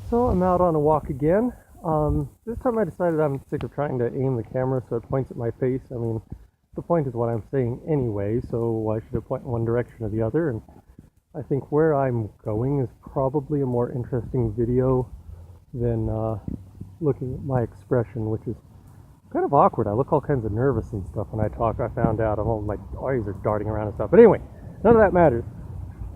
So I'm out on a walk again. This time I decided I'm sick of trying to aim the camera so it points at my face. I mean, the point is what I'm saying anyway, so why should it point in one direction or the other? And I think where I'm going is probably a more interesting video than looking at my expression, which is kind of awkward. I look all kinds of nervous and stuff when I talk. I found out my eyes are darting around and stuff. But anyway, none of that matters.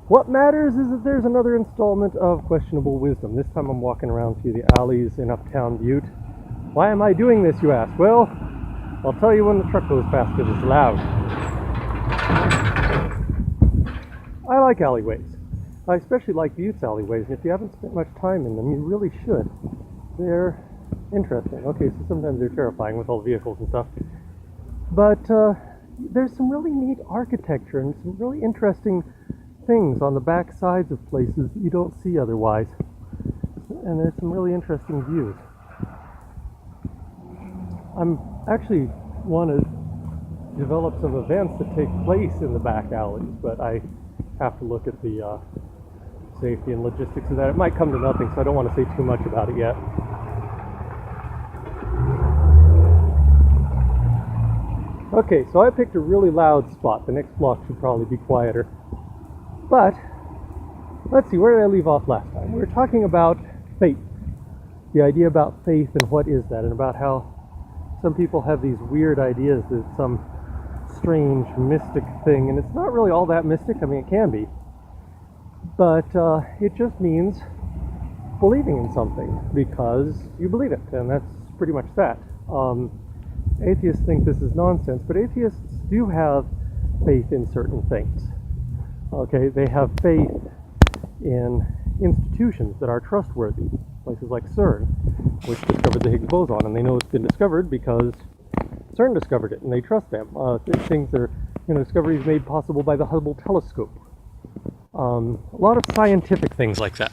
What matters is that there's another installment of Questionable Wisdom. This time I'm walking around through the alleys in Uptown Butte. Why am I doing this, you ask? Well, I'll tell you when the truck goes past because it's loud. I like alleyways. I especially like Butte's alleyways, and if you haven't spent much time in them, you really should. They're interesting. Okay, so sometimes they're terrifying with all the vehicles and stuff. But there's some really neat architecture and some really interesting things on the back sides of places that you don't see otherwise. And there's some really interesting views. I'm actually want to develop some events that take place in the back alleys, but I have to look at the safety and logistics of that. It might come to nothing, so I don't want to say too much about it yet. Okay, so I picked a really loud spot. The next block should probably be quieter. But, let's see, where did I leave off last time? We were talking about faith. The idea about faith and what is that, and about how some people have these weird ideas that it's some strange, mystic thing, and it's not really all that mystic. I mean, it can be. But it just means believing in something because you believe it, and that's pretty much that. Atheists think this is nonsense, but atheists do have faith in certain things. Okay, they have faith in institutions that are trustworthy, places like CERN, which discovered the Higgs boson, and they know it's been discovered because CERN discovered it, and they trust them. Things that are, discoveries made possible by the Hubble telescope. A lot of scientific things like that.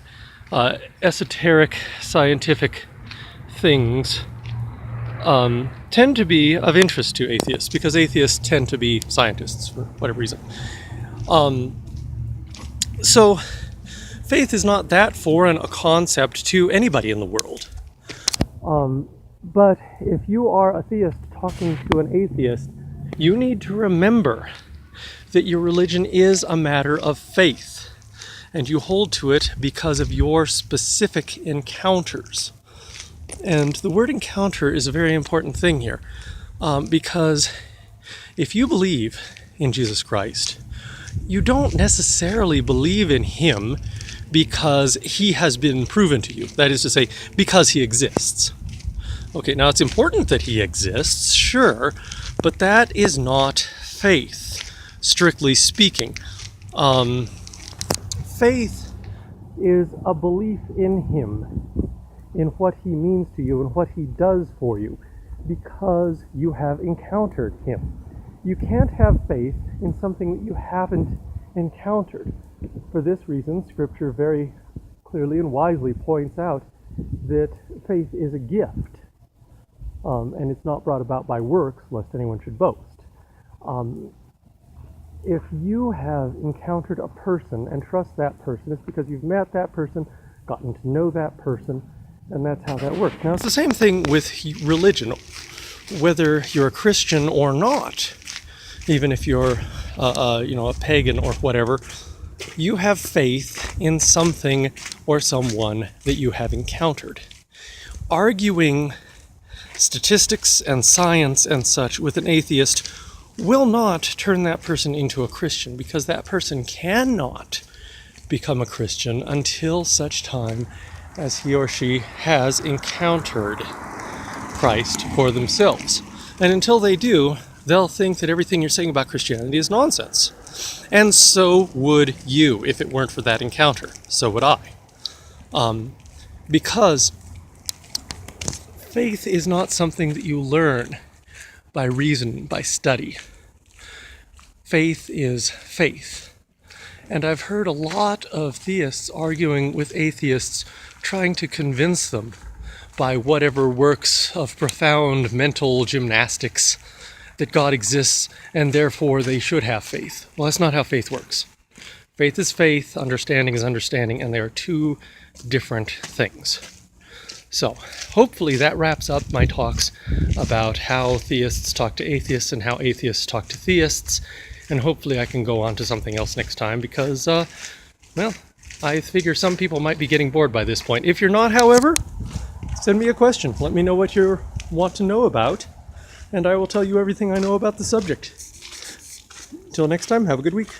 Esoteric scientific things tend to be of interest to atheists, because atheists tend to be scientists for whatever reason. So, faith is not that foreign a concept to anybody in the world. But if you are a theist talking to an atheist, you need to remember that your religion is a matter of faith, and you hold to it because of your specific encounters. And the word encounter is a very important thing here, because if you believe in Jesus Christ, you don't necessarily believe in him because he has been proven to you. That is to say, because he exists. Okay, now it's important that he exists, sure, but that is not faith, strictly speaking. Faith is a belief in him, in what he means to you and what he does for you, because you have encountered him. You can't have faith in something that you haven't encountered. For this reason, Scripture very clearly and wisely points out that faith is a gift, and it's not brought about by works, lest anyone should boast. If you have encountered a person and trust that person, it's because you've met that person, gotten to know that person, and that's how that works. Now, it's the same thing with religion, whether you're a Christian or not. Even if you're, a pagan or whatever, you have faith in something or someone that you have encountered. Arguing statistics and science and such with an atheist will not turn that person into a Christian, because that person cannot become a Christian until such time as he or she has encountered Christ for themselves. And until they do, they'll think that everything you're saying about Christianity is nonsense. And so would you if it weren't for that encounter. So would I. Because faith is not something that you learn by reason, by study. Faith is faith. And I've heard a lot of theists arguing with atheists, trying to convince them by whatever works of profound mental gymnastics that God exists, and therefore they should have faith. Well, that's not how faith works. Faith is faith, understanding is understanding, and they are two different things. So, hopefully that wraps up my talks about how theists talk to atheists and how atheists talk to theists. And hopefully I can go on to something else next time because, well, I figure some people might be getting bored by this point. If you're not, however, send me a question. Let me know what you want to know about, and I will tell you everything I know about the subject. Till next time, have a good week.